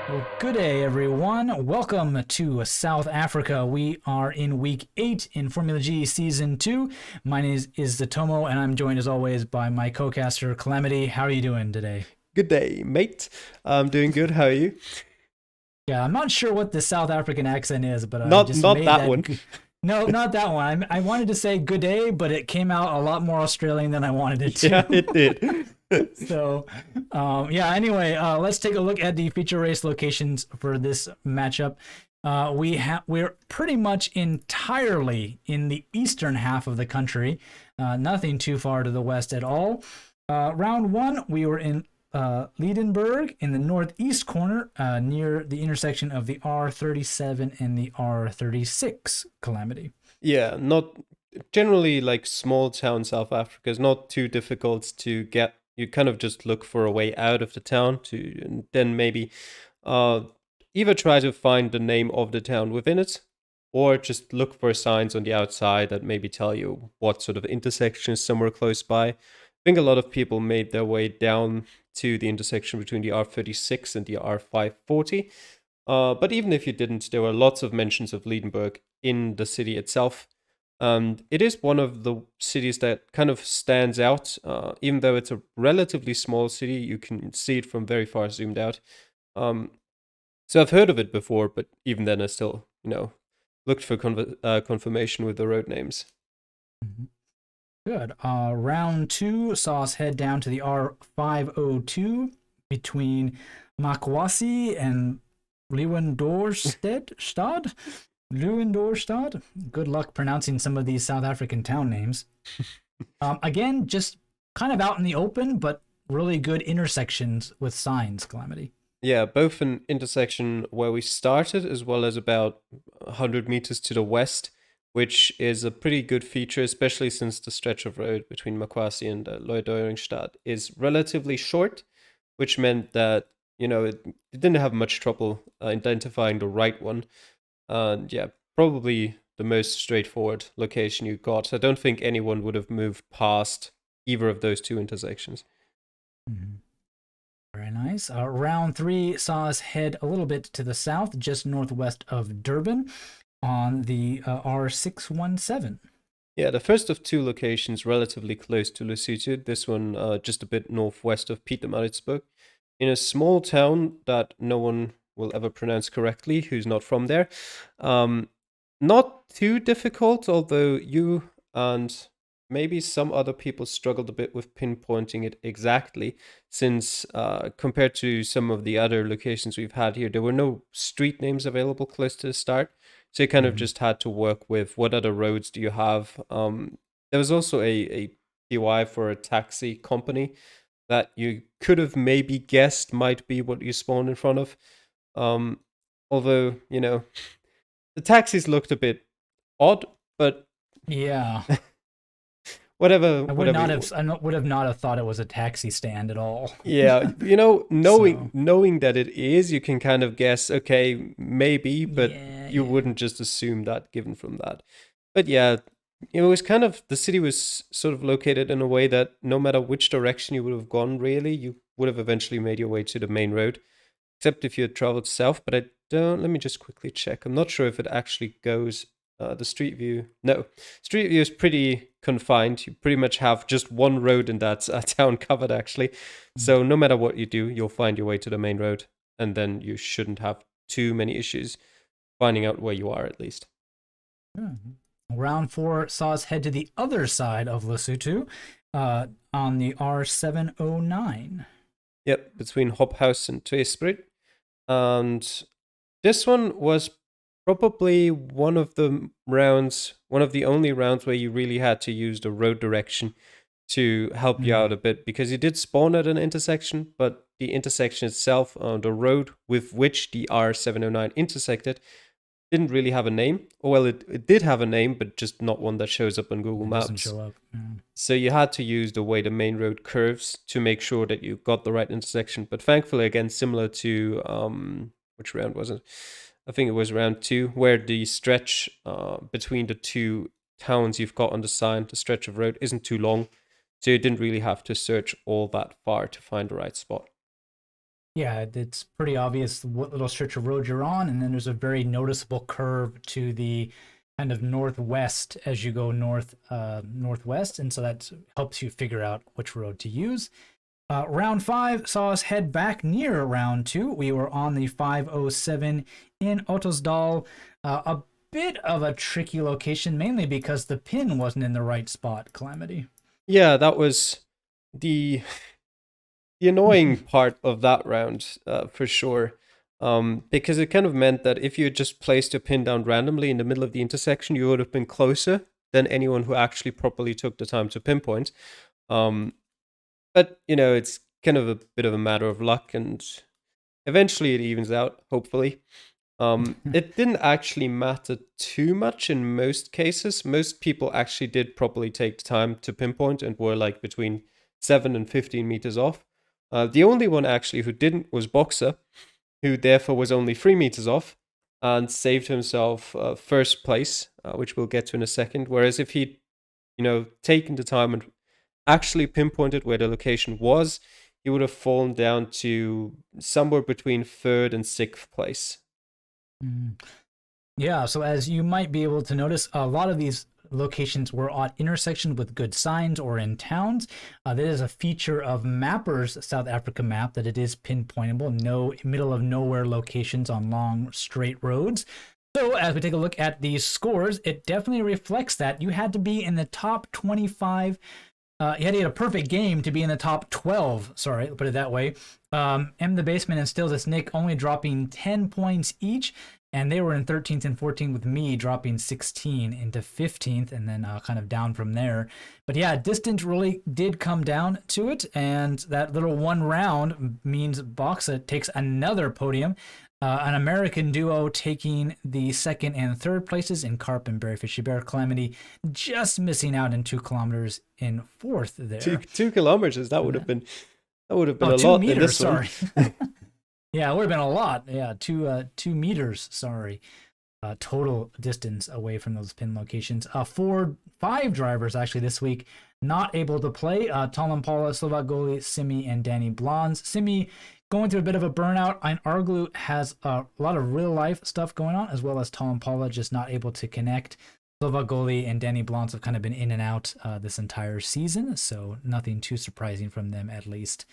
Well, good day, everyone. Welcome to South Africa. We are in week 8 in Formula G Season 2. My name is Zotomo, and I'm joined as always by my co-caster, Calamity. How are you doing today? Good day, mate. I'm doing good. How are you? Yeah, I'm not sure what the South African accent is, but I Not just not made that that. one. No, not that one. I wanted to say good day, but it came out a lot more Australian than I wanted it Yeah, to. it did. So, yeah, anyway, let's take a look at the feature race locations for this matchup. We're pretty much entirely in the eastern half of the country, nothing too far to the west at all. Round one, we were in Liedenberg in the northeast corner, near the intersection of the R37 and the R36 Calamity. Yeah, not generally like small town South Africa is not too difficult to get. You kind of just look for a way out of the town to and then maybe uh either try to find the name of the town within it or just look for signs on the outside that maybe tell you what sort of intersection is somewhere close by. I think a lot of people made their way down to the intersection between the R36 and the R540. But even if you didn't, there were lots of mentions of Liedenberg in the city itself. And it is one of the cities that kind of stands out. Even though it's a relatively small city, you can see it from very far zoomed out. Um, so I've heard of it before, but even then I still, looked for confirmation with the road names. Mhm. Good. Round two saw us head down to the R502 between Makwasi and Stad. Leeuwendoorstad. Good luck pronouncing some of these South African town names. Again, just kind of out in the open, but really good intersections with signs, Calamity. Yeah, both an intersection where we started as well as about 100 meters to the west, which is a pretty good feature, especially since the stretch of road between Makwasi and Lloyd is relatively short, which meant that, it didn't have much trouble identifying the right one. And yeah, probably the most straightforward location you got. I don't think anyone would have moved past either of those two intersections. Mhm. Very nice. Round three saw us head a little bit to the south, just northwest of Durban, on the R617. Yeah, the first of two locations relatively close to Lesotho. This one just a bit northwest of Pietermaritzburg, in a small town that no one will ever pronounce correctly who's not from there. Um, Not too difficult, although you and maybe some other people struggled a bit with pinpointing it exactly, since compared to some of the other locations we've had here, there were no street names available close to the start. So you kind of Mhm. just had to work with what other roads do you have. There was also a PY for a taxi company that you could have maybe guessed might be what you spawned in front of. Um, Although, the taxis looked a bit odd, but Yeah, whatever, I would whatever not you have. want. Would have not have thought it was a taxi stand at all. Yeah, knowing So knowing that it is, you can kind of guess, okay, maybe, but yeah, you yeah. wouldn't just assume that given from that. But yeah, it was kind of the city was sort of located in a way that no matter which direction you would have gone, really, you would have eventually made your way to the main road, except if you had traveled south. But I don't. Let me just quickly check. I'm not sure if it actually goes the street view. No, street view is pretty confined. You pretty much have just one road in that town covered, actually. So no matter what you do, you'll find your way to the main road, and then you shouldn't have too many issues finding out where you are, at least. Yeah. Round four saw us head to the other side of Lesotho, on the R709. Yep, between Hophouse and Tweespruit. And this one was probably one of the only rounds where you really had to use the road direction to help you out Mm. a bit because you did spawn at an intersection, but the intersection itself, the road with which the R709 intersected, didn't really have a name. Or, well, it did have a name, but just not one that shows up on Google It doesn't Maps. show up. Mm. So you had to use the way the main road curves to make sure that you got the right intersection. But thankfully, again, similar to which round was it? I think it was round two, where the stretch between the two towns you've got on the sign, the stretch of road, isn't too long. So you didn't really have to search all that far to find the right spot. Yeah, it's pretty obvious what little stretch of road you're on, and then there's a very noticeable curve to the kind of northwest as you go northwest, and so that helps you figure out which road to use. Round five saw us head back near round two. We were on the 507 in Ottosdal, a bit of a tricky location, mainly because the pin wasn't in the right spot. Calamity. Yeah, that was the annoying part of that round, for sure. Because it kind of meant that if you had just placed a pin down randomly in the middle of the intersection, you would have been closer than anyone who actually properly took the time to pinpoint. Um, but, it's kind of a bit of a matter of luck, and eventually it evens out, hopefully. It didn't actually matter too much in most cases. Most people actually did properly take the time to pinpoint and were like between 7 and 15 meters off. The only one actually who didn't was Boxer, who therefore was only 3 meters off and saved himself first place, which we'll get to in a second. Whereas if he'd, taken the time and actually pinpointed where the location was, he would have fallen down to somewhere between third and sixth place. Mm. Yeah, so as you might be able to notice, a lot of these locations were at intersections with good signs or in towns. That is a feature of Mapper's South Africa map, that it is pinpointable, no middle of nowhere locations on long straight roads. So as we take a look at these scores, it definitely reflects that you had to be in the top 25. You had to get a perfect game to be in the top 12. Sorry, put it that way. M the Basement and Stills as Nick only dropping 10 points each, and they were in 13th and 14th, with me dropping 16 into 15th, and then kind of down from there. But yeah, distance really did come down to it, and that little one round means Boxa takes another podium. An American duo taking the second and third places in Carp and Berryfishy Bear. Calamity just missing out in 2 kilometers in fourth there. 2 kilometers, that would have been a lot 2 meters, in this sorry. one. Yeah, it would have been a lot. Yeah, 2 meters, sorry. Total distance away from those pin locations. 5 drivers actually this week not able to play. Tom Paula, Slovak goalie, Simi, and Danny Blondes. Simi going through a bit of a burnout. And Arglu has a lot of real life stuff going on, as well as Tom Paula just not able to connect. Slovak goalie and Danny Blondes have kind of been in and out this entire season, so nothing too surprising from them at least.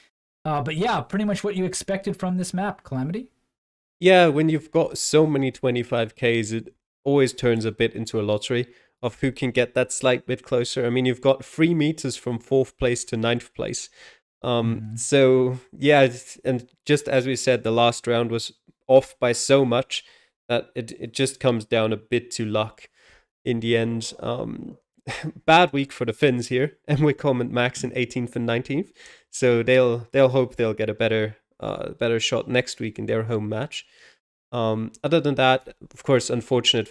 But yeah, pretty much what you expected from this map, Calamity. Yeah, when you've got so many 25Ks, it always turns a bit into a lottery of who can get that slight bit closer. I mean, you've got 3 meters from 4th place to 9th place. So, yeah, and just as we said, the last round was off by so much that it just comes down a bit to luck in the end. Bad week for the Finns here. Emwicom and Max in 18th and 19th. So they'll hope they'll get a better shot next week in their home match. Other than that, of course, unfortunate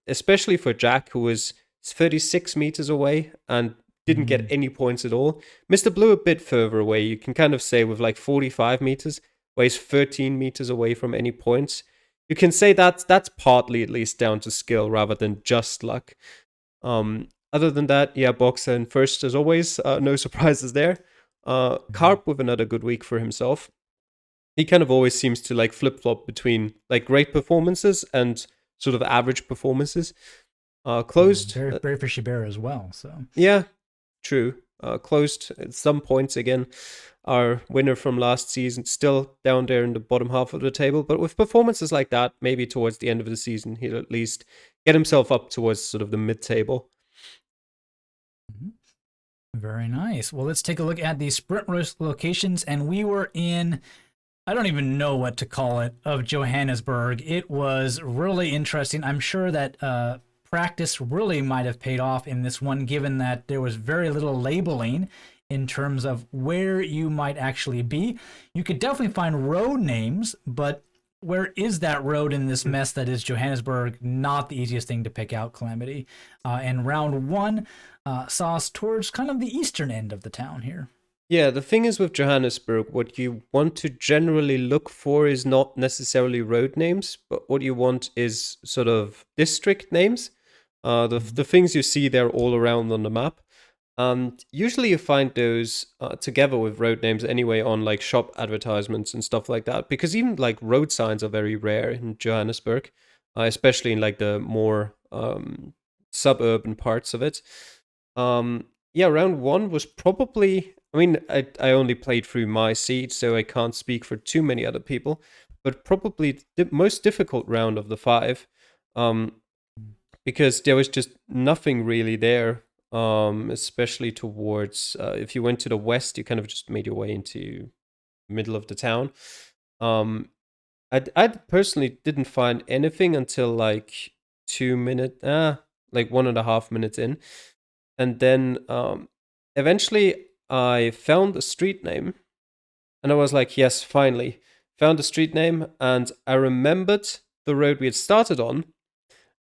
especially for Jack, who was 36 meters away and didn't get any points at all. Mr. Blue a bit further away. You can kind of say with like 45 meters, where he's 13 meters away from any points. You can say that's partly at least down to skill rather than just luck. Other than that, yeah, Boxer in first as always. No surprises there. Carp with another good week for himself. He kind of always seems to like flip-flop between like great performances and sort of average performances. Closed. Very Fishy Bear as well. So yeah, true. Closed at some points again. Our winner from last season still down there in the bottom half of the table, but with performances like that, maybe towards the end of the season, he'll at least get himself up towards sort of the mid-table. Very nice. Well, let's take a look at the sprint race locations, and we were in, I don't even know what to call it, of Johannesburg. It was really interesting. I'm sure that practice really might have paid off in this one, given that there was very little labeling in terms of where you might actually be. You could definitely find road names, but where is that road in this mess that is Johannesburg? Not the easiest thing to pick out, Calamity. And round one saw us towards kind of the eastern end of the town here. Yeah, the thing is with Johannesburg, what you want to generally look for is not necessarily road names, but what you want is sort of district names. The things you see there all around on the map. And usually you find those together with road names anyway on like shop advertisements and stuff like that. Because even like road signs are very rare in Johannesburg, especially in like the more suburban parts of it. Yeah, round one was probably. I mean, I only played through my seed, so I can't speak for too many other people. But probably the most difficult round of the five, because there was just nothing really there. Especially towards if you went to the west, you kind of just made your way into middle of the town. Um, I personally didn't find anything until like 2 minutes, like 1.5 minutes in, and then eventually I found a street name, and I was like, yes, finally found a street name, and I remembered the road we had started on,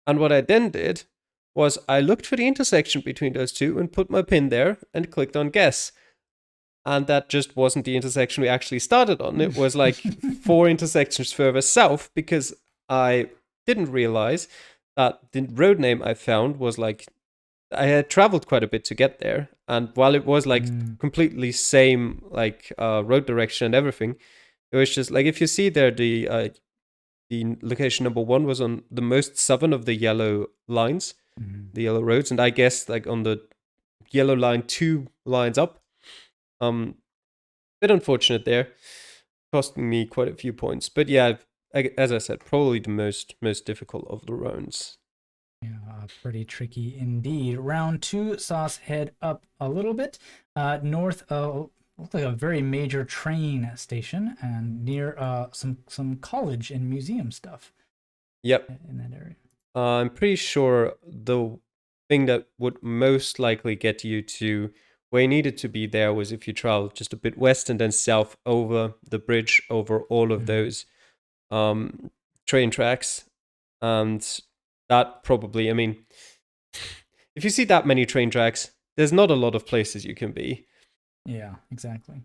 and what I then did was I looked for the intersection between those two and put my pin there and clicked on guess. And that just wasn't the intersection we actually started on. It was like 4 intersections further south because I didn't realize that the road name I found was like I had traveled quite a bit to get there. And while it was like completely same like road direction and everything, it was just like if you see there the location number one was on the most southern of the yellow lines, the yellow roads, and I guess like on the yellow line 2 lines up. Bit unfortunate there, costing me quite a few points. But yeah, as I said, probably the most difficult of the rounds. Yeah, pretty tricky indeed. Round two saw us head up a little bit north of looked like a very major train station and near some college and museum stuff. Yep. In that area. I'm pretty sure the thing that would most likely get you to where you needed to be there was if you traveled just a bit west and then south over the bridge over all of those train tracks. And that probably, I mean, if you see that many train tracks, there's not a lot of places you can be. Yeah, exactly.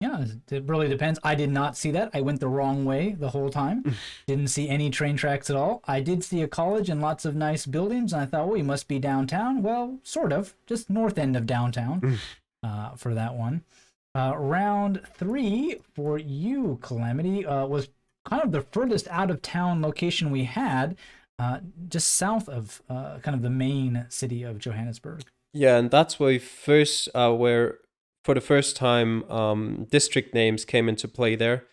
Yeah, it really depends. I did not see that. I went the wrong way the whole time. Didn't see any train tracks at all. I did see a college and lots of nice buildings, and I thought, well, we must be downtown. Well, sort of, just north end of downtown for that one. Round three for you, Calamity, was kind of the furthest out of town location we had, just south of kind of the main city of Johannesburg. Yeah, and that's where we first where for the first time district names came into play there.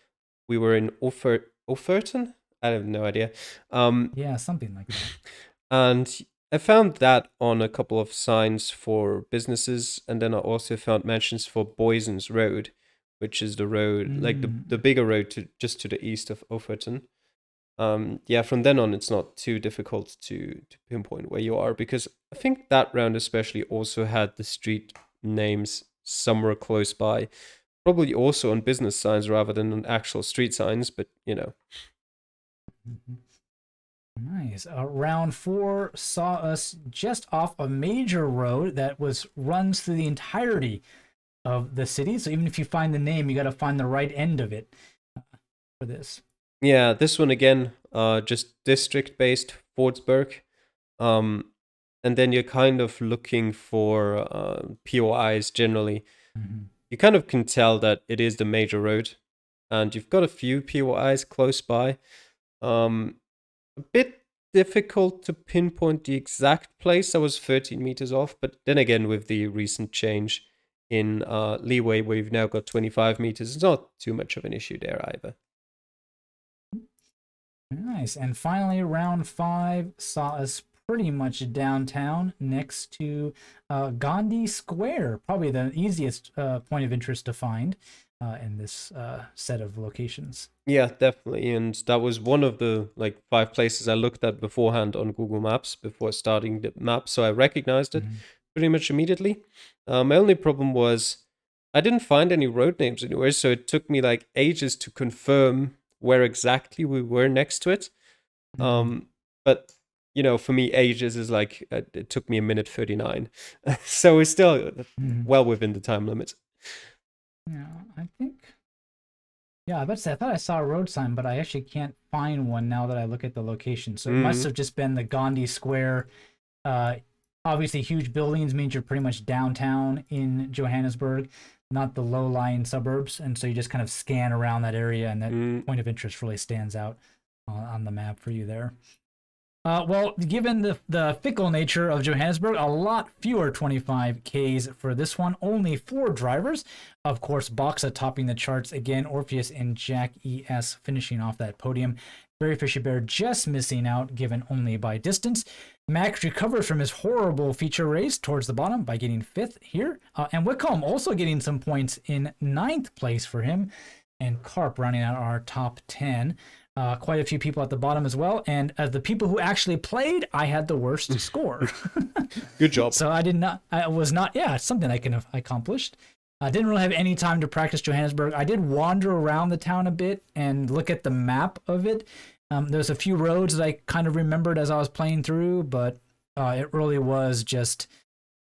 We were in Offerton? I have no idea. Yeah, something like that. And I found that on a couple of signs for businesses, and then I also found mentions for Boyson's Road, which is the road, like the bigger road just to the east of Offerton. Yeah, from then on, it's not too difficult to pinpoint where you are because I think that round especially also had the street names somewhere close by, probably also on business signs rather than on actual street signs, but you know. Nice. Round four saw us just off a major road that runs through the entirety of the city. So even if you find the name, you got to find the right end of it for this. Yeah, this one again, just district-based Fordsburg. And then you're kind of looking for POIs generally. You kind of can tell that it is the major road, and you've got a few POIs close by. A bit difficult to pinpoint the exact place. I was 13 meters off, but then again, with the recent change in leeway, we've now got 25 meters. It's not too much of an issue there either. Nice. And finally, round five saw us pretty much downtown next to Gandhi Square, probably the easiest point of interest to find in this set of locations. Yeah, definitely. And that was one of the like 5 places I looked at beforehand on Google Maps before starting the map. So I recognized it pretty much immediately. My only problem was I didn't find any road names anywhere. So it took me like ages to confirm where exactly we were next to it. But you know, for me, ages is like it took me 1:39, so we're still well within the time limit. Yeah, I think. Yeah, I thought I saw a road sign, but I actually can't find one now that I look at the location. So it must have just been the Gandhi Square Obviously, huge buildings means you're pretty much downtown in Johannesburg, not the low-lying suburbs, and so you just kind of scan around that area, and that point of interest really stands out on the map for you there. Well, given the fickle nature of Johannesburg, a lot fewer 25Ks for this one. Only 4 drivers. Of course, Boxa topping the charts again. Orpheus and Jack ES finishing off that podium. Very Fishy Bear just missing out, given only by distance. Max recovers from his horrible feature race towards the bottom by getting 5th here. And Whitcomb also getting some points in 9th place for him. And Carp rounding out our top 10. Quite a few people at the bottom as well. And as the people who actually played, I had the worst score. Good job. So it's something I can have accomplished. I didn't really have any time to practice Johannesburg. I did wander around the town a bit and look at the map of it. There's a few roads that I kind of remembered as I was playing through, but it really was just,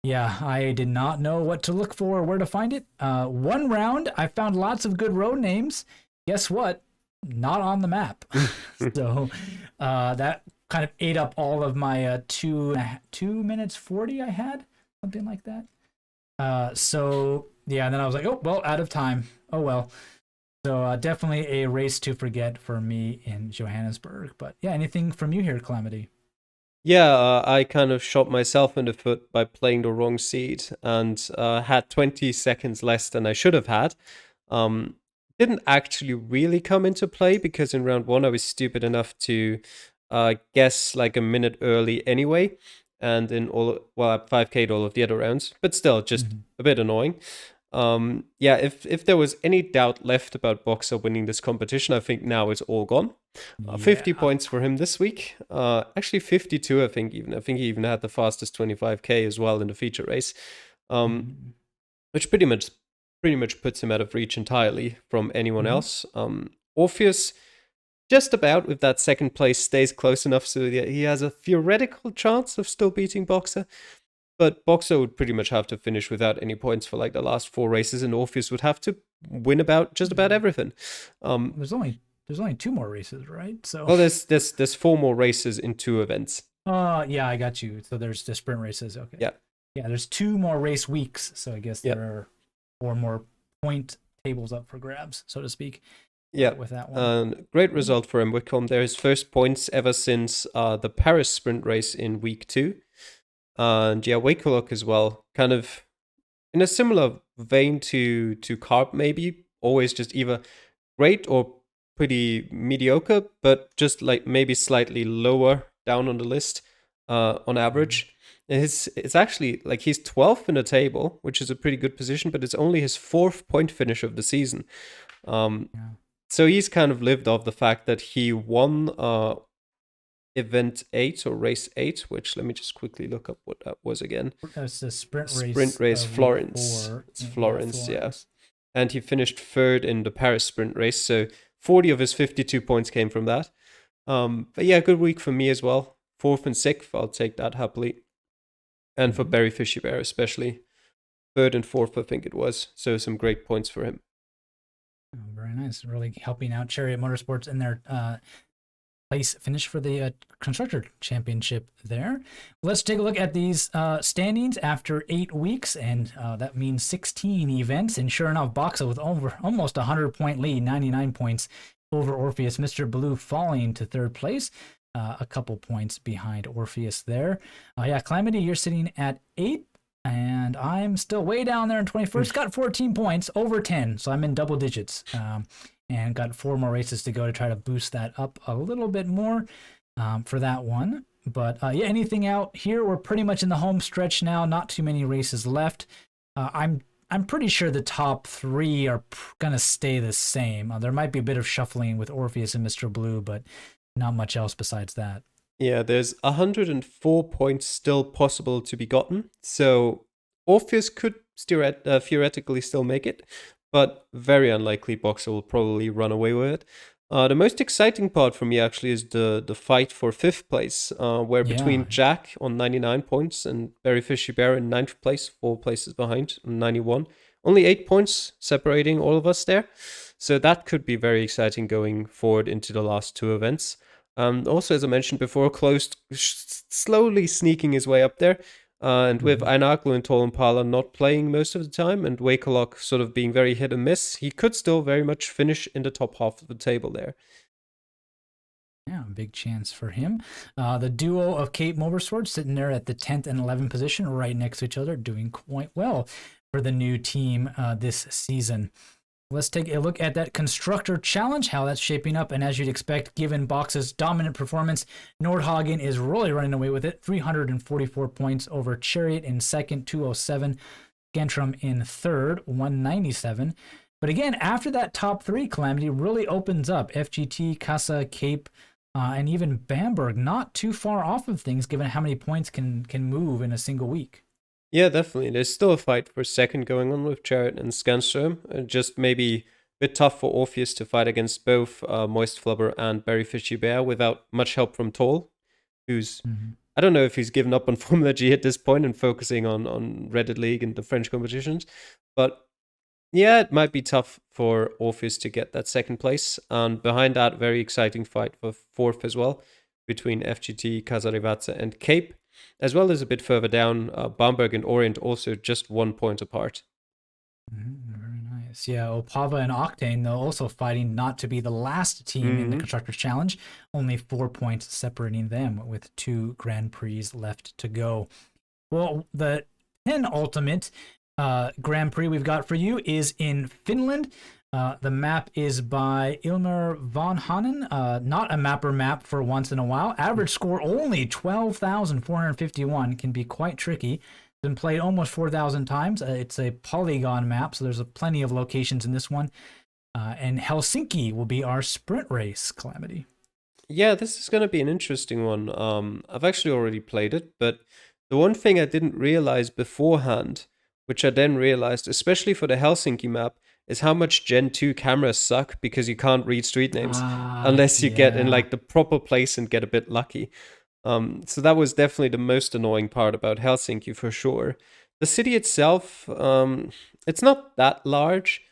I did not know what to look for or where to find it. One round, I found lots of good road names. Guess what? Not on the map. So that kind of ate up all of my 2 minutes 40 I had, something like that. And then I was like, oh, well, out of time. Oh, well. So definitely a race to forget for me in Johannesburg. But yeah, anything from you here, Calamity? Yeah, I kind of shot myself in the foot by playing the wrong seed and had 20 seconds less than I should have had. Didn't actually really come into play because in round 1 I was stupid enough to guess like a minute early anyway, and in I 5K'd all of the other rounds, but still just a bit annoying. If there was any doubt left about Boxer winning this competition, I think now it's all gone. 50 points for him this week. Actually 52, I think he even had the fastest 25K as well in the feature race, which pretty much puts him out of reach entirely from anyone else. Orpheus, just about with that second place, stays close enough so that he has a theoretical chance of still beating Boxer. But Boxer would pretty much have to finish without any points for like the last 4 races, and Orpheus would have to win just about everything. There's only 2 more races, right? So there's 4 more races in 2 events. I got you. So there's the sprint races. Okay. Yeah. There's 2 more race weeks, so I guess there are 4 more point tables up for grabs, so to speak. With that one. Great result for him, Whitcomb. They're his first points ever since the Paris sprint race in week 2. And Wakelock as well, kind of in a similar vein to Carp, maybe. Always just either great or pretty mediocre, but just like maybe slightly lower down on the list on average. It's actually like he's 12th in the table, which is a pretty good position, but it's only his 4th point finish of the season. So he's kind of lived off the fact that he won event 8 or race 8, which let me just quickly look up what that was again. That's the sprint race. Sprint race Florence. It's Florence, yeah. And he finished 3rd in the Paris sprint race, so 40 of his 52 points came from that. But yeah, good week for me as well. 4th and 6th, I'll take that happily. And for Barry Fishy Bear especially. 3rd and 4th, I think it was. So some great points for him. Oh, very nice. Really helping out Chariot Motorsports in their place finish for the Constructor Championship there. Let's take a look at these standings after 8 weeks, and that means 16 events. And sure enough, Boxa with almost 100-point lead, 99 points over Orpheus. Mr. Blue falling to 3rd place, a couple points behind Orpheus there. Calamity, you're sitting at 8. And I'm still way down there in 21st. Got 14 points, over 10. So I'm in double digits. And got 4 more races to go to try to boost that up a little bit more for that one. But anything out here, we're pretty much in the home stretch now. Not too many races left. I'm pretty sure the top 3 are going to stay the same. There might be a bit of shuffling with Orpheus and Mr. Blue, but not much else besides that. Yeah, there's 104 points still possible to be gotten. So Orpheus could theoretically still make it, but very unlikely Boxer will probably run away with it. The most exciting part for me actually is the fight for 5th place, where between Jack on 99 points and Barry Fishy Bear in 9th place, 4 places behind, 91. Only 8 points separating all of us there. So that could be very exciting going forward into the last 2 events. Also, as I mentioned before, Closed slowly sneaking his way up there. And with Ainaglu and Tall Impala not playing most of the time and Wakelok sort of being very hit and miss, he could still very much finish in the top half of the table there. Yeah, big chance for him. The duo of Cape Mobersword sitting there at the 10th and 11th position right next to each other, doing quite well for the new team this season. Let's take a look at that Constructor Challenge, how that's shaping up. And as you'd expect, given Box's dominant performance, Nordhagen is really running away with it. 344 points over Chariot in second, 207. Gentrum in third, 197. But again, after that top three, Calamity really opens up. FGT, Casa, Cape, and even Bamberg, not too far off of things, given how many points can move in a single week. Yeah, definitely. There's still a fight for second going on with Chariot and Scanstrom. Just maybe a bit tough for Orpheus to fight against both Moist Flubber and Berry Fishy Bear without much help from Toll, who's... I don't know if he's given up on Formula G at this point and focusing on Reddit League and the French competitions. But yeah, it might be tough for Orpheus to get that second place. And behind that, very exciting fight for fourth as well, between FGT, Casarivazza, and Cape, as well as a bit further down, Bamberg and Orient also just 1 point apart. Very nice. Yeah, Opava and Octane, though, also fighting not to be the last team in the Constructors Challenge. Only 4 points separating them with 2 Grand Prix left to go. Well, the penultimate Grand Prix we've got for you is in Finland. The map is by Ilmar von Hanen. Not a mapper map for once in a while. Average score only 12,451. Can be quite tricky. Been played almost 4,000 times. It's a polygon map, so there's plenty of locations in this one. And Helsinki will be our sprint race, Calamity. Yeah, this is going to be an interesting one. I've actually already played it, but the one thing I didn't realize beforehand, which I then realized, especially for the Helsinki map, is how much Gen 2 cameras suck because you can't read street names unless you get in like the proper place and get a bit lucky. So that was definitely the most annoying part about Helsinki for sure. The city itself, it's not that large.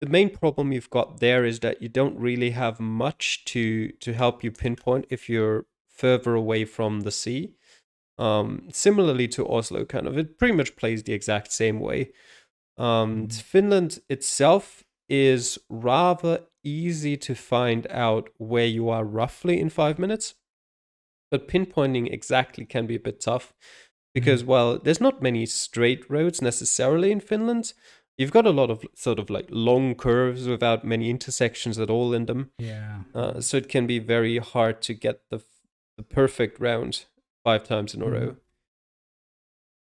The main problem you've got there is that you don't really have much to help you pinpoint if you're further away from the sea. Similarly to Oslo, kind of. It pretty much plays the exact same way. Finland itself is rather easy to find out where you are roughly in 5 minutes. But pinpointing exactly can be a bit tough because, well, there's not many straight roads necessarily in Finland. You've got a lot of sort of like long curves without many intersections at all in them. Yeah. So it can be very hard to get the perfect round 5 times in a row.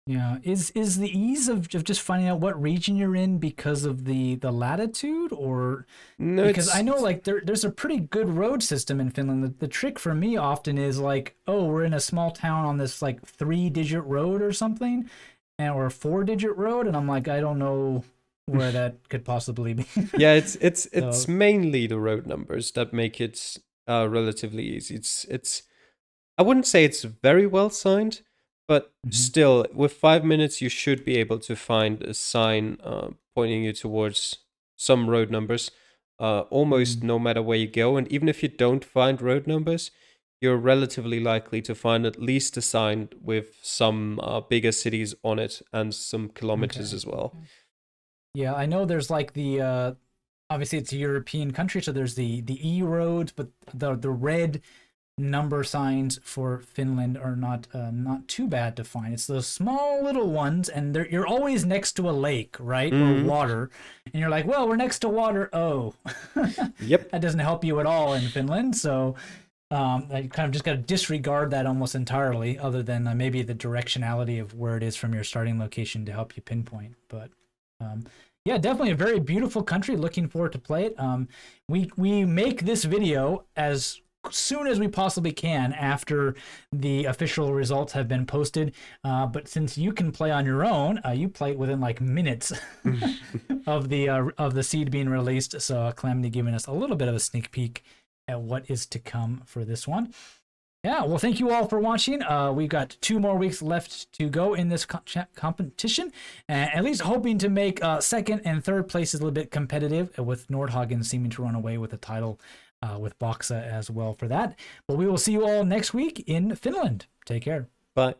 Yeah. Is the ease of just finding out what region you're in because of the latitude, or No, because I know like there's a pretty good road system in Finland. The trick for me often is like, oh, we're in a small town on this like 3-digit road or something, or a 4-digit road, and I'm like, I don't know where that could possibly be. Yeah, it's mainly the road numbers that make it relatively easy. It's I wouldn't say it's very well signed, but still, with 5 minutes, you should be able to find a sign pointing you towards some road numbers, almost no matter where you go. And even if you don't find road numbers, you're relatively likely to find at least a sign with some bigger cities on it and some kilometers as well. Yeah, I know there's like the obviously it's a European country, so there's the E roads, but the red number signs for Finland are not too bad to find. It's those small little ones, and you're always next to a lake, right, or water, and you're like, well, we're next to water. Oh, Yep. That doesn't help you at all in Finland. So I kind of just got to disregard that almost entirely, other than maybe the directionality of where it is from your starting location to help you pinpoint. But yeah, definitely a very beautiful country. Looking forward to play it. We make this video as soon as we possibly can after the official results have been posted. But since you can play on your own, you play it within like minutes of the seed being released. So Calamity giving us a little bit of a sneak peek at what is to come for this one. Yeah, well, thank you all for watching. We've got 2 more weeks left to go in this competition, at least hoping to make second and third places a little bit competitive, with Nordhagen seeming to run away with the title with Boxa as well for that. But we will see you all next week in Finland. Take care. Bye.